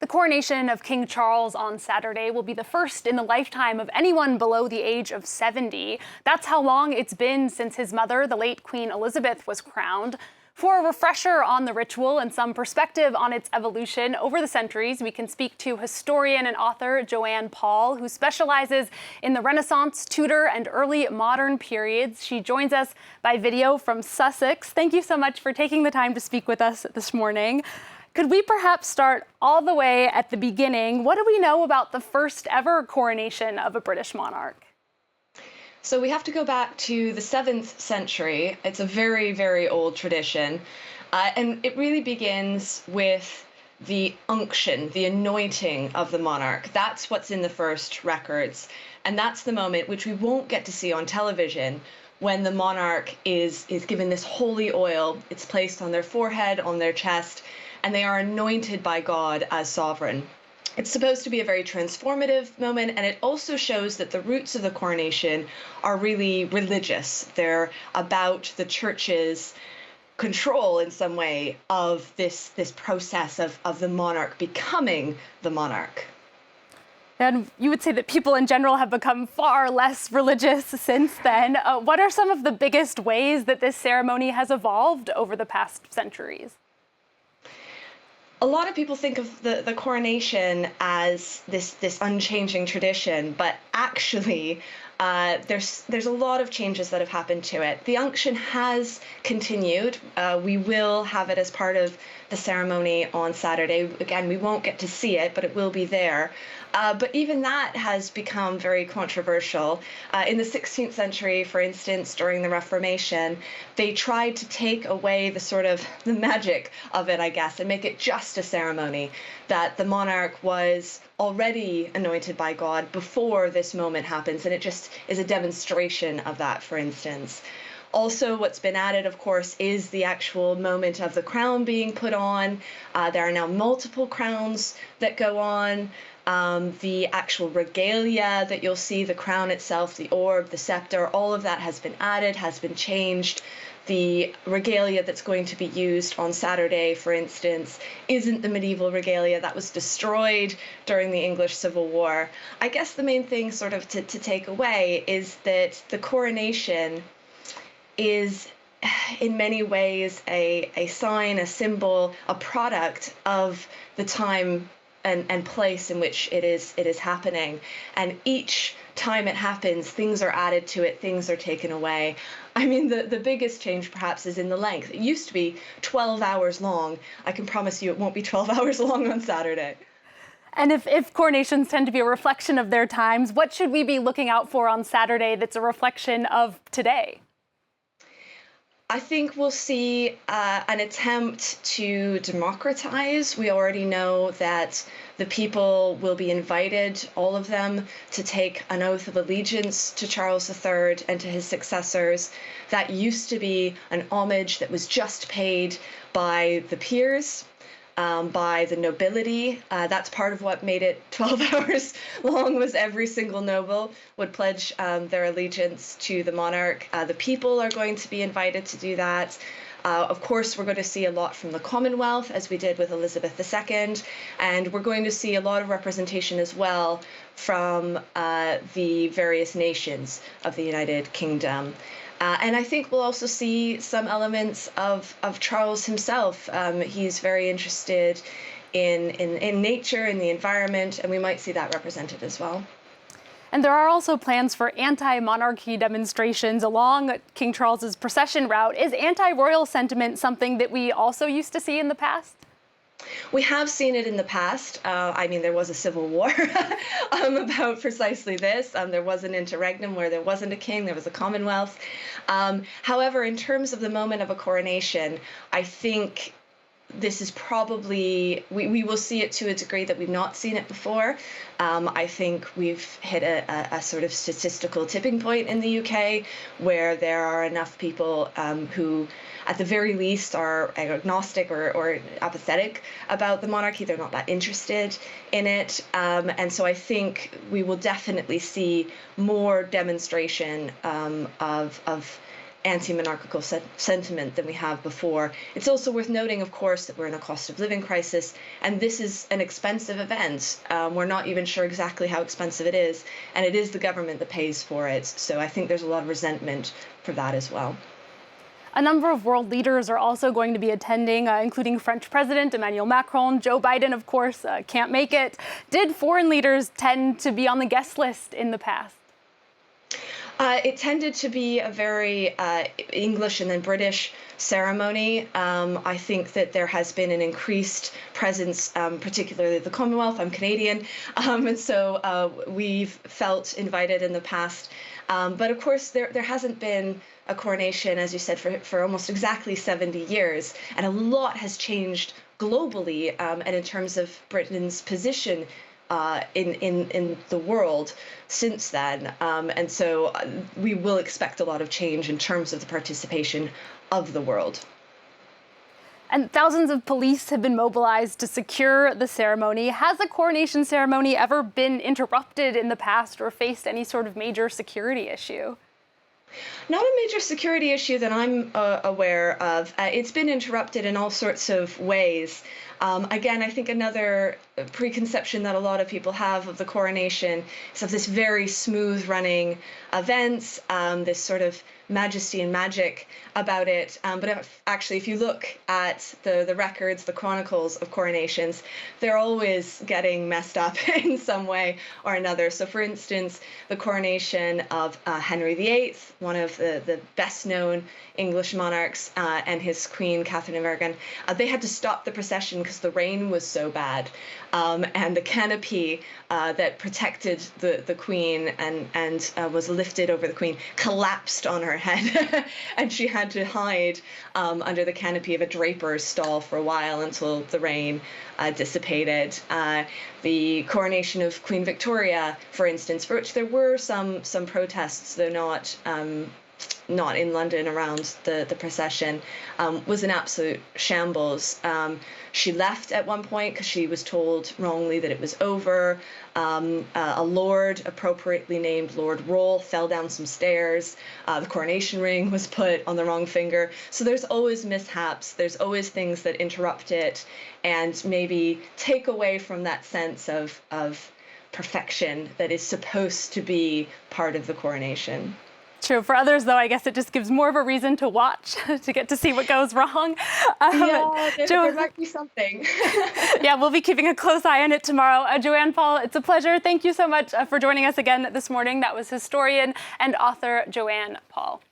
The coronation of King Charles on Saturday will be the first in the lifetime of anyone below the age of 70. That's how long it's been since his mother, the late Queen Elizabeth, was crowned. For a refresher on the ritual and some perspective on its evolution over the centuries, we can speak to historian and author Joanne Paul, who specializes in the Renaissance, Tudor, and early modern periods. She joins us by video from Sussex. Thank you so much for taking the time to speak with us this morning. Could we perhaps start all the way at the beginning? What do we know about the first ever coronation of a British monarch? So we have to go back to the 7th century. It's a very, very old tradition. And it really begins with the unction, the anointing of the monarch. That's what's in the first records. And that's the moment which we won't get to see on television, when the monarch is given this holy oil. It's placed on their forehead, on their chest, and they are anointed by God as sovereign. It's supposed to be a very transformative moment, and it also shows that the roots of the coronation are really religious. They're about the church's control in some way of this process of the monarch becoming the monarch. And you would say that people in general have become far less religious since then. What are some of the biggest ways that this ceremony has evolved over the past centuries? A lot of people think of the coronation as this unchanging tradition, but actually there's a lot of changes that have happened to it. The unction has continued. We will have it as part of the ceremony on Saturday. Again, we won't get to see it, but it will be there. But even that has become very controversial. In the 16th century, for instance, during the Reformation, they tried to take away the magic of it, I guess, and make it just a ceremony, that the monarch was already anointed by God before this moment happens, and it just is a demonstration of that, for instance. Also, what's been added, of course, is the actual moment of the crown being put on. There are now multiple crowns that go on. The actual regalia that you'll see, the crown itself, the orb, the scepter, all of that has been added, has been changed. The regalia that's going to be used on Saturday, for instance, isn't the medieval regalia that was destroyed during the English Civil War. I guess the main thing to take away is that the coronation is in many ways a sign, a symbol, a product of the time and place in which it is happening. And each time it happens, things are added to it, things are taken away. I mean, the biggest change perhaps is in the length. It used to be 12 hours long. I can promise you it won't be 12 hours long on Saturday. And if coronations tend to be a reflection of their times, what should we be looking out for on Saturday that's a reflection of today? I think we'll see an attempt to democratize. We already know that the people will be invited, all of them, to take an oath of allegiance to Charles III and to his successors. That used to be an homage that was just paid by the peers, by the nobility. That's part of what made it 12 hours long, was every single noble would pledge their allegiance to the monarch. The people are going to be invited to do that. Of course, we're going to see a lot from the Commonwealth, as we did with Elizabeth II, and we're going to see a lot of representation as well from the various nations of the United Kingdom. And I think we'll also see some elements of Charles himself. He's very interested in nature, in the environment, and we might see that represented as well. And there are also plans for anti-monarchy demonstrations along King Charles's procession route. Is anti-royal sentiment something that we also used to see in the past? We have seen it in the past. There was a civil war about precisely this. There was an interregnum where there wasn't a king, there was a commonwealth. However, in terms of the moment of a coronation, I think this is probably, we will see it to a degree that we've not seen it before. I think we've hit a sort of statistical tipping point in the UK where there are enough people who, at the very least, are agnostic or apathetic about the monarchy. They're not that interested in it. And so I think we will definitely see more demonstration of anti-monarchical sentiment than we have before. It's also worth noting, of course, that we're in a cost of living crisis, and this is an expensive event. We're not even sure exactly how expensive it is, and it is the government that pays for it. So I think there's a lot of resentment for that as well. A number of world leaders are also going to be attending, including French President Emmanuel Macron. Joe Biden, of course, can't make it. Did foreign leaders tend to be on the guest list in the past? It tended to be a very English and then British ceremony. I think that there has been an increased presence, particularly the Commonwealth. I'm Canadian, and so we've felt invited in the past. But of course, there hasn't been a coronation, as you said, for almost exactly 70 years. And a lot has changed globally and in terms of Britain's position in the world since then. And so we will expect a lot of change in terms of the participation of the world. And thousands of police have been mobilized to secure the ceremony. Has a coronation ceremony ever been interrupted in the past or faced any sort of major security issue? Not a major security issue that I'm aware of. It's been interrupted in all sorts of ways. Again, I think another preconception that a lot of people have of the coronation is of this very smooth running event, this sort of majesty and magic about it. But actually, if you look at the records, the chronicles of coronations, they're always getting messed up in some way or another. So for instance, the coronation of Henry VIII, one of the best known English monarchs, and his queen, Catherine of Aragon, they had to stop the procession because the rain was so bad. And the canopy that protected the queen and was lifted over the queen collapsed on her head. And she had to hide under the canopy of a draper's stall for a while until the rain dissipated. The coronation of Queen Victoria, for instance, for which there were some protests, though not in London around the procession, was an absolute shambles. She left at one point because she was told wrongly that it was over. A lord, appropriately named Lord Roll, fell down some stairs. The coronation ring was put on the wrong finger. So there's always mishaps. There's always things that interrupt it and maybe take away from that sense of perfection that is supposed to be part of the coronation. True. For others, though, I guess it just gives more of a reason to watch, to get to see what goes wrong. Yeah, there might be something. Yeah, we'll be keeping a close eye on it tomorrow. Joanne Paul, it's a pleasure. Thank you so much for joining us again this morning. That was historian and author Joanne Paul.